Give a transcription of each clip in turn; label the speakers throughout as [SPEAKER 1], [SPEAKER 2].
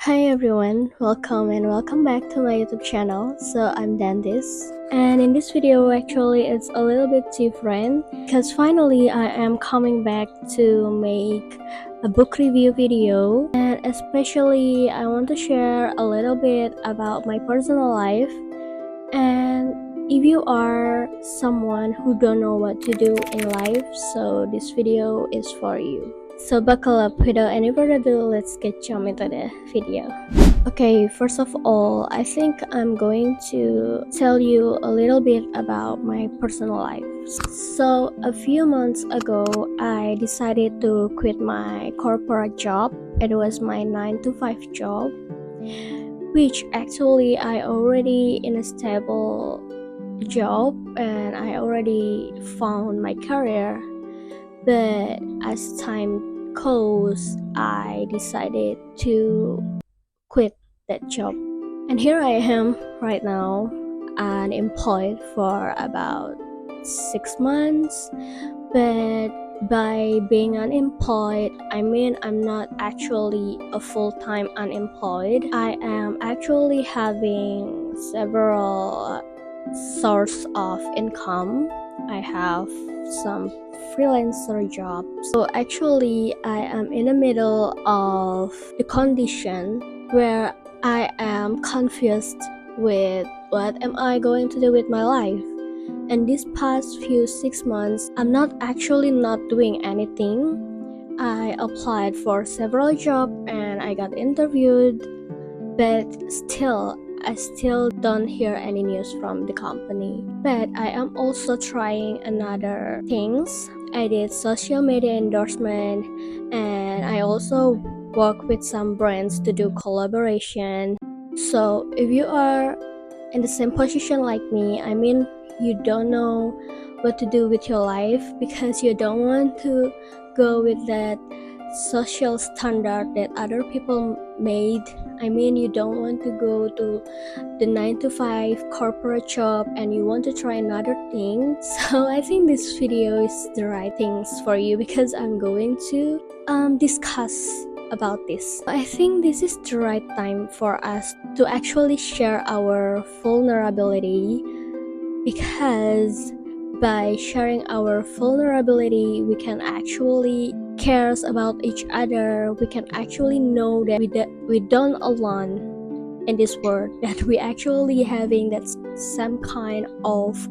[SPEAKER 1] Hi everyone, welcome back to my YouTube channel. So I'm Dandis, and in this video actually it's a little bit different because finally I am coming back to make a book review video, and especially I want to share a little bit about my personal life. And if you are someone who don't know what to do in life, so this video is for you. So buckle up. Without any further ado, let's jump into the video. Okay, first of all, I think I'm going to tell you a little bit about my personal life. So a few months ago, I decided to quit my corporate job. It was my 9 to 5 job, which actually I already in a stable job and I already found my career. But as time goes, I decided to quit that job. And here I am right now, unemployed for about 6 months. But by being unemployed, I mean I'm not actually a full-time unemployed. I am actually having several source of income. I have some freelancer job. So actually I am in the middle of the condition where I am confused with what am I going to do with my life. And these past few 6 months I'm not doing anything. I applied for several jobs and I got interviewed, but I still don't hear any news from the company. But I am also trying another things. I did social media endorsement, and I also work with some brands to do collaboration. So if you are in the same position like me, I mean you don't know what to do with your life because you don't want to go with that social standard that other people made. I mean you don't want to go to the 9 to 5 corporate job and you want to try another thing. So I think this video is the right things for you because I'm going to discuss about this. I think this is the right time for us to actually share our vulnerability, because by sharing our vulnerability we can actually cares about each other. We can actually know that we don't alone in this world, that we actually having that same kind of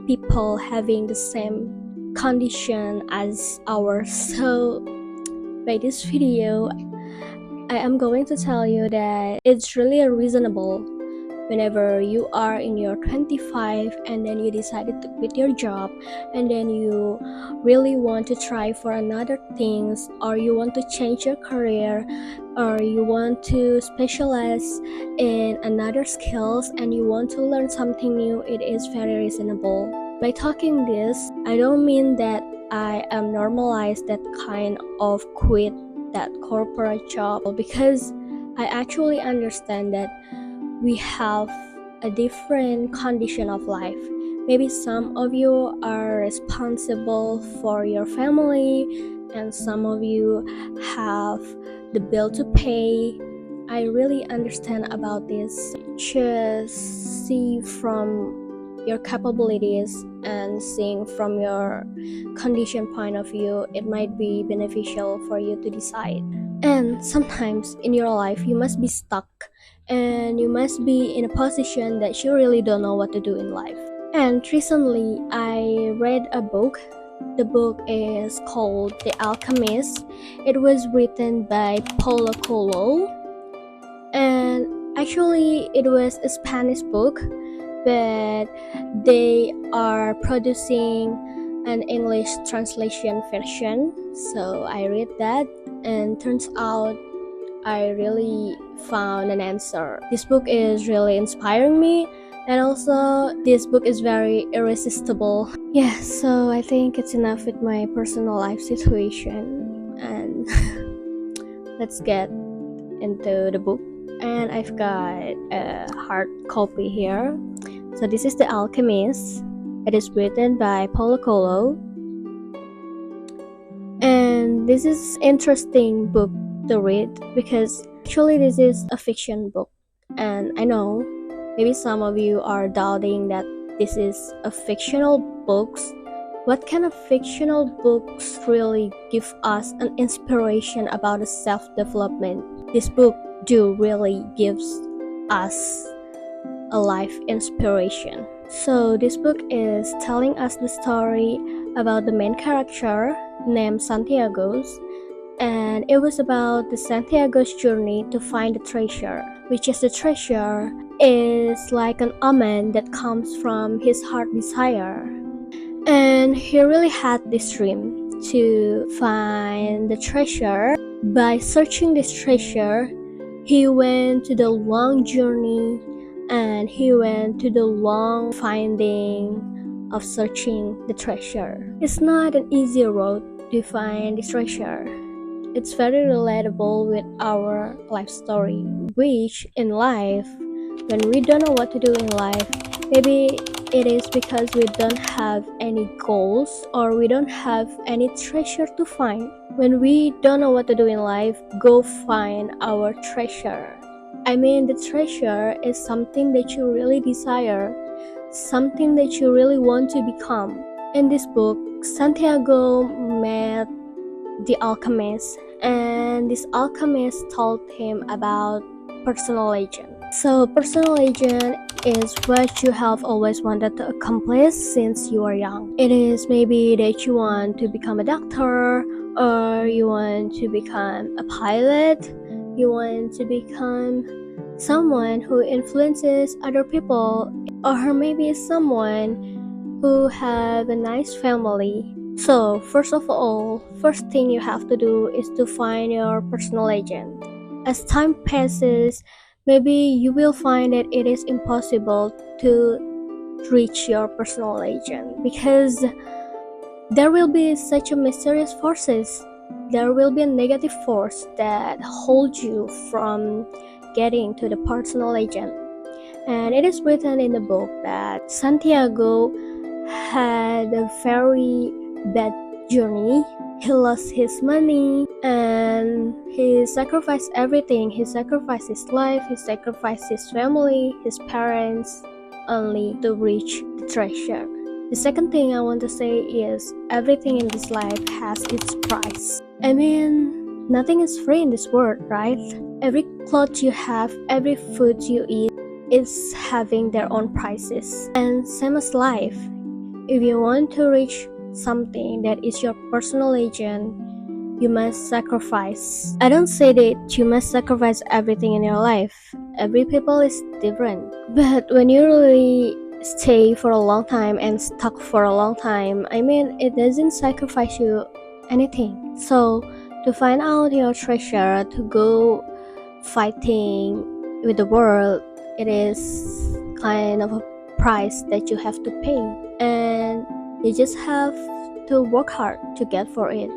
[SPEAKER 1] people having the same condition as ours. So by this video I am going to tell you that it's really reasonable whenever you are in your 25 and then you decided to quit your job and then you really want to try for another things, or you want to change your career, or you want to specialize in another skills and you want to learn something new, it is very reasonable. By talking this, I don't mean that I am normalized that kind of quit that corporate job, because I actually understand that we have a different condition of life. Maybe some of you are responsible for your family and some of you have the bill to pay. I really understand about this. Just see from your capabilities and seeing from your condition point of view, it might be beneficial for you to decide. And sometimes in your life you must be stuck and you must be in a position that you really don't know what to do in life. And recently I read a book. The book is called The Alchemist. It was written by Paulo Coelho, and actually it was a Spanish book, but they are producing an English translation version. So I read that and turns out I really found an answer. This book is really inspiring me, and also this book is very irresistible. Yeah, so I think it's enough with my personal life situation, and let's get into the book. And I've got a hard copy here. So this is The Alchemist. It is written by Paulo Coelho, and this is interesting book to read because Actually, this is a fiction book, and I know maybe some of you are doubting that this is a fictional book. What kind of fictional books really give us an inspiration about a self-development? This book do really gives us a life inspiration. So this book is telling us the story about the main character named Santiago, and it was about the Santiago's journey to find the treasure, which is the treasure is like an omen that comes from his heart desire. And he really had this dream to find the treasure. By searching this treasure, he went to the long journey and he went to the long finding of searching the treasure. It's not an easy road to find the treasure. It's very relatable with our life story, which in life, when we don't know what to do in life, maybe it is because we don't have any goals or we don't have any treasure to find. When we don't know what to do in life, go find our treasure. I mean, the treasure is something that you really desire, something that you really want to become. In this book, Santiago met the alchemist, and this alchemist told him about personal legend. So personal legend is what you have always wanted to accomplish since you are young. It is maybe that you want to become a doctor, or you want to become a pilot, you want to become someone who influences other people, or maybe someone who have a nice family. So first of all, first thing you have to do is to find your personal legend. As time passes, maybe you will find that it is impossible to reach your personal legend because there will be such a mysterious forces. There will be a negative force that holds you from getting to the personal legend. And it is written in the book that Santiago had a very bad journey. He lost his money and he sacrificed everything. He sacrificed his life, he sacrificed his family, his parents, only to reach the treasure. The second thing I want to say is everything in this life has its price. I mean, nothing is free in this world, right? Every cloth you have, every food you eat is having their own prices. And same as life, if you want to reach something that is your personal legend, you must sacrifice. I don't say that you must sacrifice everything in your life. Every people is different. But when you really stay for a long time and stuck for a long time, I mean, it doesn't sacrifice you anything. So to find out your treasure, to go fighting with the world, it is kind of a price that you have to pay, and you just have to work hard to get for it.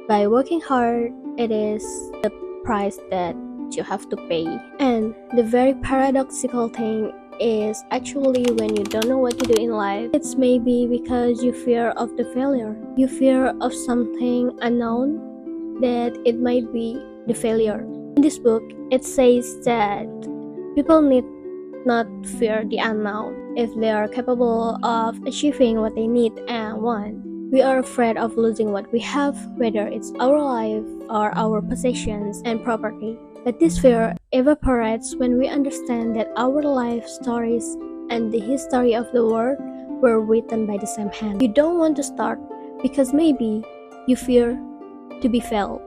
[SPEAKER 1] By working hard, it is the price that you have to pay. And the very paradoxical thing is actually when you don't know what to do in life, it's maybe because you fear of the failure. You fear of something unknown, that it might be the failure. In this book, it says that people need not fear the unknown if they are capable of achieving what they need and want. We are afraid of losing what we have, whether it's our life or our possessions and property. But this fear evaporates when we understand that our life stories and the history of the world were written by the same hand. You don't want to start because maybe you fear to be failed.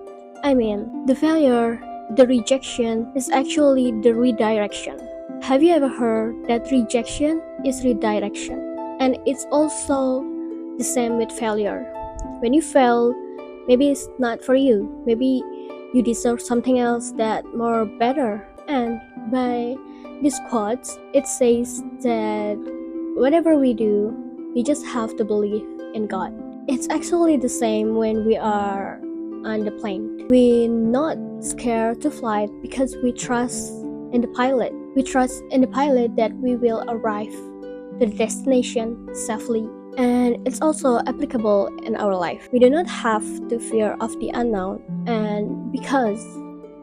[SPEAKER 1] I mean, the failure, the rejection is actually the redirection. Have you ever heard that rejection is redirection? And it's also the same with failure. When you fail, maybe it's not for you. Maybe you deserve something else that more better. And by this quote, it says that whatever we do, we just have to believe in God. It's actually the same when we are on the plane. We're not scared to fly because we trust in the pilot. We trust in the pilot that we will arrive to the destination safely. And it's also applicable in our life. We do not have to fear of the unknown, and because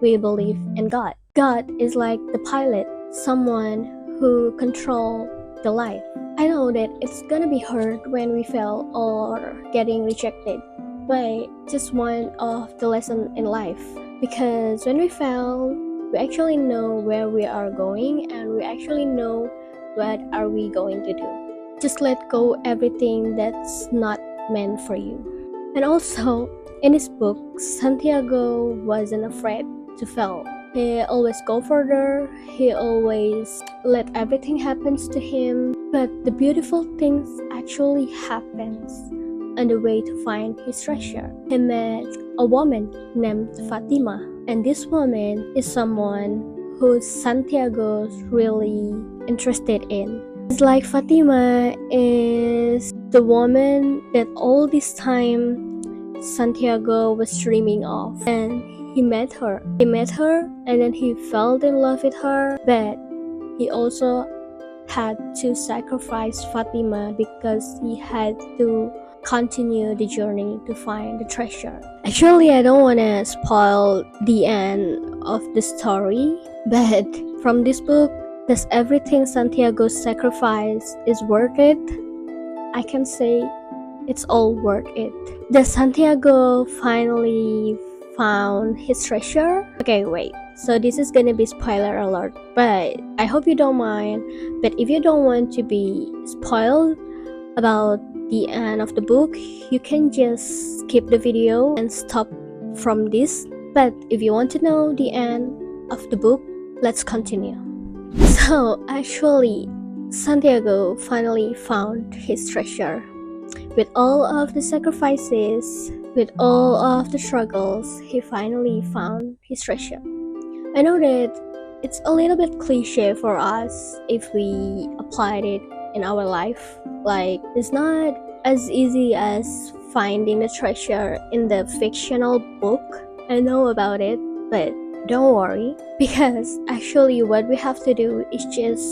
[SPEAKER 1] we believe in God. God is like the pilot, someone who control the life. I know that it's gonna be hard when we fail or getting rejected, but just one of the lesson in life. Because when we fail, we actually know where we are going and we actually know what are we going to do. Just let go everything that's not meant for you. And also, in his book, Santiago wasn't afraid to fail. He always go further, he always let everything happens to him. But the beautiful things actually happens on the way to find his treasure. He met a woman named Fatima, and this woman is someone who Santiago's really interested in. It's like Fatima is the woman that all this time Santiago was dreaming of, and he met her. He met her and then he fell in love with her, but he also had to sacrifice Fatima because he had to continue the journey to find the treasure. Actually, I don't want to spoil the end of the story, but from this book, does everything Santiago sacrificed is worth it? I can say it's all worth it. Does Santiago finally found his treasure? Okay, wait. So this is gonna be spoiler alert, but I hope you don't mind. But if you don't want to be spoiled about the end of the book, you can just skip the video and stop from this. But if you want to know the end of the book, let's continue. So actually, Santiago finally found his treasure. With all of the sacrifices, with all of the struggles, he finally found his treasure. I know that it's a little bit cliche for us if we applied it in our life. Like, it's not as easy as finding the treasure in the fictional book. I know about it, but don't worry, because actually what we have to do is just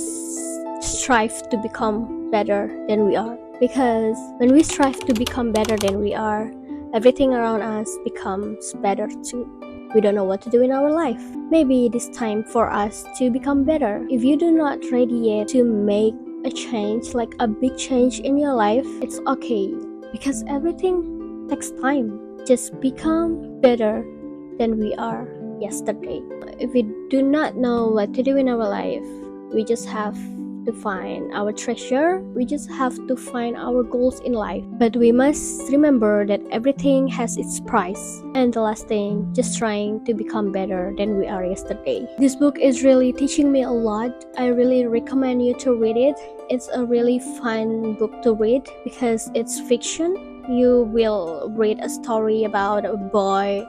[SPEAKER 1] strive to become better than we are. Because when we strive to become better than we are, everything around us becomes better too. We don't know what to do in our life. Maybe it is time for us to become better. If you do not ready yet to make a change, like a big change in your life, it's okay, because everything takes time. Just become better than we are yesterday. If we do not know what to do in our life, we just have to find our treasure. We just have to find our goals in life. But we must remember that everything has its price. And the last thing, just trying to become better than we are yesterday. This book is really teaching me a lot. I really recommend you to read it. It's a really fun book to read because it's fiction. You will read a story about a boy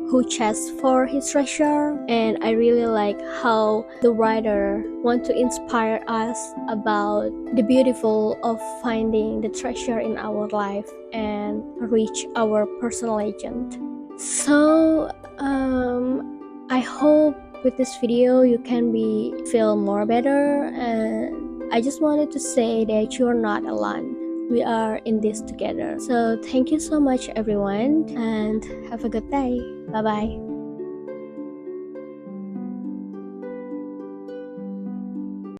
[SPEAKER 1] who chased for his treasure, and I really like how the writer want to inspire us about the beautiful of finding the treasure in our life and reach our personal legend. So I hope with this video you can feel more better, and I just wanted to say that you're not alone. We are in this together. So thank you so much everyone, and have a good day. Bye bye.